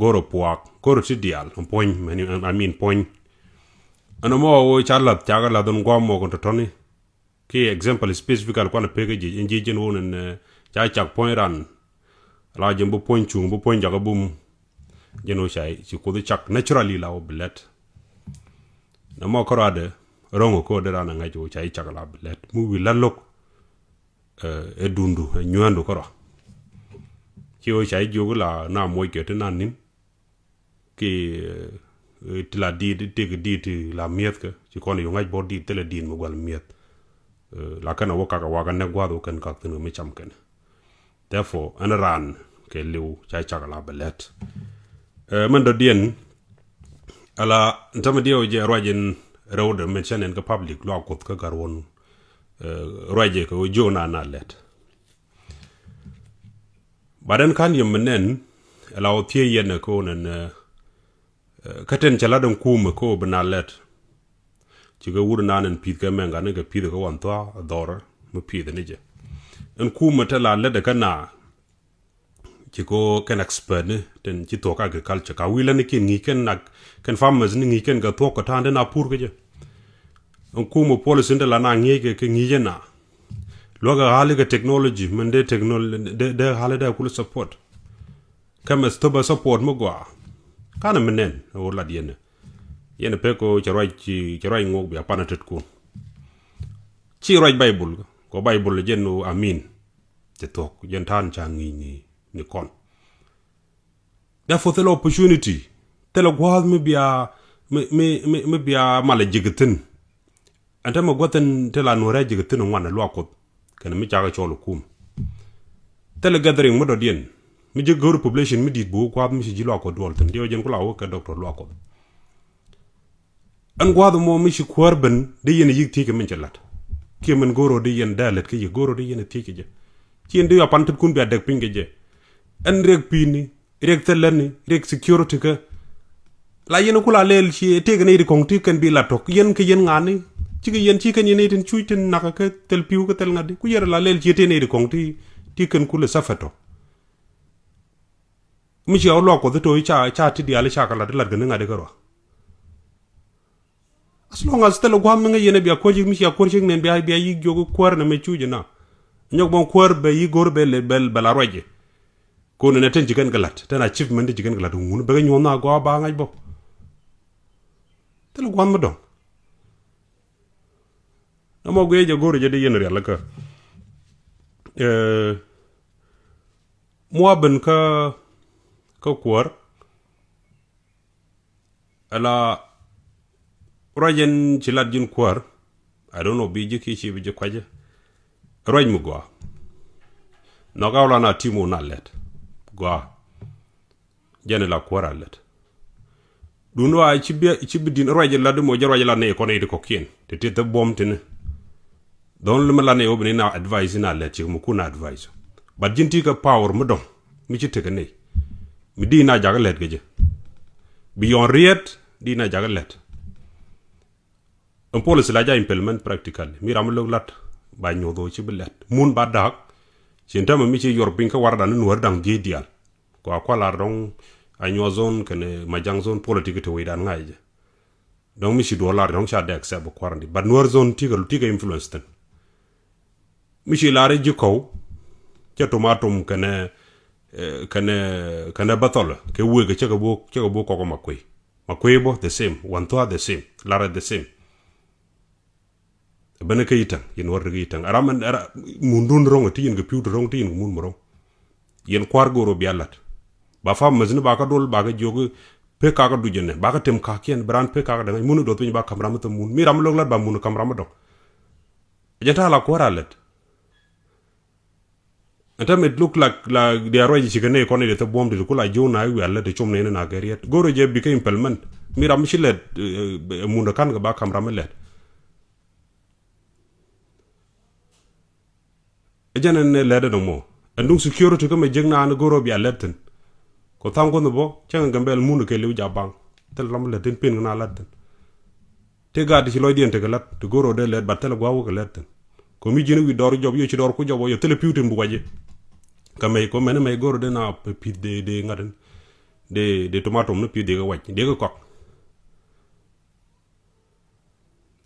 goro puak goro ti dial point I mean point ano mo wo charlat chaga la don gwa mo ko toni ki example specific al kwana package inji jen wonen cha chak point ran la jembo point chung bu point jaga bum jeno chai ci ko chak naturally la oblet na mo ko rade rongo ko de ran nga jo chai chak la oblet mu wi la lok e dundu nyuandu ko ro ci o chai jogu la na moy ke te nanin ki tila di ti la miet ke ci kono yo ngaj bo di tele din mo gal miet la kana woka ka waga ne gwado kan ka tino mi cham ken therefore an ran ke liu chai chaka la belet man do dien ala ntama dio je rojin rewde mention en ka public lo ko ka garwon roje ko jona na let baden kan yem nen ala o tie yen ko nen katen chala dum kuma ko bana let ci ga wur nanen pit ka menga ne ga pit ko wan to dor mu pit ne je en kuma ta la le de kana ci ko ken expert ne ten ci to ka agriculture ka wila ne kin ngi ken nak ken farmers ne ngi ken ga to ko tande na pur ke je en kuma policy de la na ngi ke ngi je na lo ga hali ga technology men de technology de hali da kul support kama stoba support mo gwa kana menen o la diene yene pe ko ci roy ngok bi apana tet ko ci roy bible ko bible jenno amin te tok yen tan changi ni kon therefore the opportunity the gwad me bia mala jigatin anta ma goten te la no ra jigatin ngwana lo ko kana mi jaga cholo kum tele gathering mo do dien mi je gor population mi dit bu gwad mi ci jilo ko dol tan dio jen ko lawo ka doctor lo ko an gwado mo mi ci korben de yene yigti ke min celat ke men goro de yen dalet ke goro de yene tike je ci en de ya pantat kun bi adek pinge je an rek pini rek telani rek security ka la yene kula lel ci tege ne di kong tiken bi la tok yen ke yen ngani ci ke yen ci ken yene tin chuiten naka ke tel piu ke tel ngadi ku yere la lel ci te ne di kong ti ken kula safato mi ci awlo ko to cha ti di ala cha kala de la gane ngade garo as long as telo gwam nga yene biya koji mi ya koji nen biya yi jogo kwar na me chuje na nyok bon kwar be yi gor be le bel bala roje ko ne ten jigen galat ten achievement jigen galat ngun be nyona go ba ngaj bo telo gwam do na mo gwe gor je de yene rela ka mo ben ka kwar ala rojen ci lat jun kwar I don't know bi jiki ci bi jikwaje roj mu gwa no gawla na timo na let gwa jene la kwar let duno ay ci bi din roje la de mo je roje la ne ko ne ko kien te bom tene don le la ne obni na advice na let ci mu kuna advice but jinti ka power mu don mi ci te ne mi di na jaga let geje beyond riet di na jaga let un policy la ja implement practically mi ram lo lat ba nyodo ci belet mun ba dak ci ntama mi ci yor bin ka warda nu war dang je dial ko akwala dong a nyozon kene majang zone politique to widan ngaje donc mi ci dollar donc cha de accept ko warandi ba noir zone tiga influence ten mi ci la re ji ko ci tomatum kene batol ke wege ci ga bo ko makoy bo the same one to the same la the same bana kay tan yen war rigi tan araman ara mundun rongo ti yen ga piudu rongo ti yen mun moro yen kwar goro bi alat ba fam mazina ba ka dol ba ga jogu pe ka ga dujene ba ka tem ka kien brand pe ka ga da munu do pin ba kamra mata mun mi ram log lat ba munu kamra ma do jata la kwara let anta me look like la dia roji ci gane ko ne de bom de ko la jona wi alla de chom ne na gariet goro je bi ka implement mi ram ci let munu kan ga ba kamra ma let janen ne lede no mo andung security ko me jegna an goro bi alerten ko tango no bo cenga gambel munu ke liw jabang tel ram le den pen na laten te gadi ci loy diente galat te goro de led batel gwawo ko letten ko mi jinu wi dor job yo ci dor ko jobo yo tele piwten bu waje kamay ko men may goro de na pid de ngaden de tomato no pi de ga wach de ga kok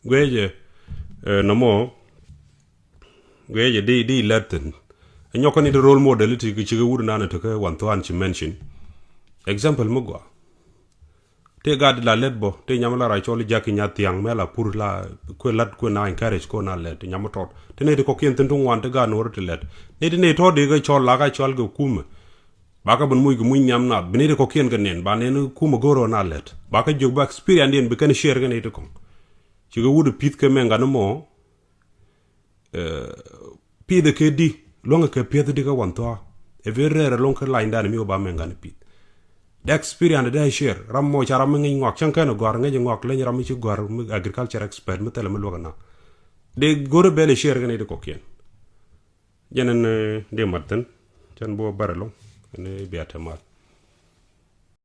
gweje no mo gweje di latin nyoko ni the role model ti ki ga wurna na to ka wan to an ci mention example mo go te gad la letbo te nyam la ra choli jaki nya tiang mela pour la ko lat ko na encourage ko na let nyam tot te ne ko kien tentu wan te ga no te let ne to de ga chol la ga chol ga kuma baka bun muy muy nyam na bene ko kien ga nen ba ne kuma goro na let baka jog ba experience den be kan share ga ne te ko ci ga wudu pit ke menga no mo pi de ke di longa ke pi de ga wan to e verre longa la inda mi ba menga ne pit the experience de share ram mo charam ngi ngok chan kan gor ngi ngok le ram ci gor agriculture expert mi tele mi lo na de gore bele share ga ne de ko kien jenen de matten chan bo barelo ne biata mat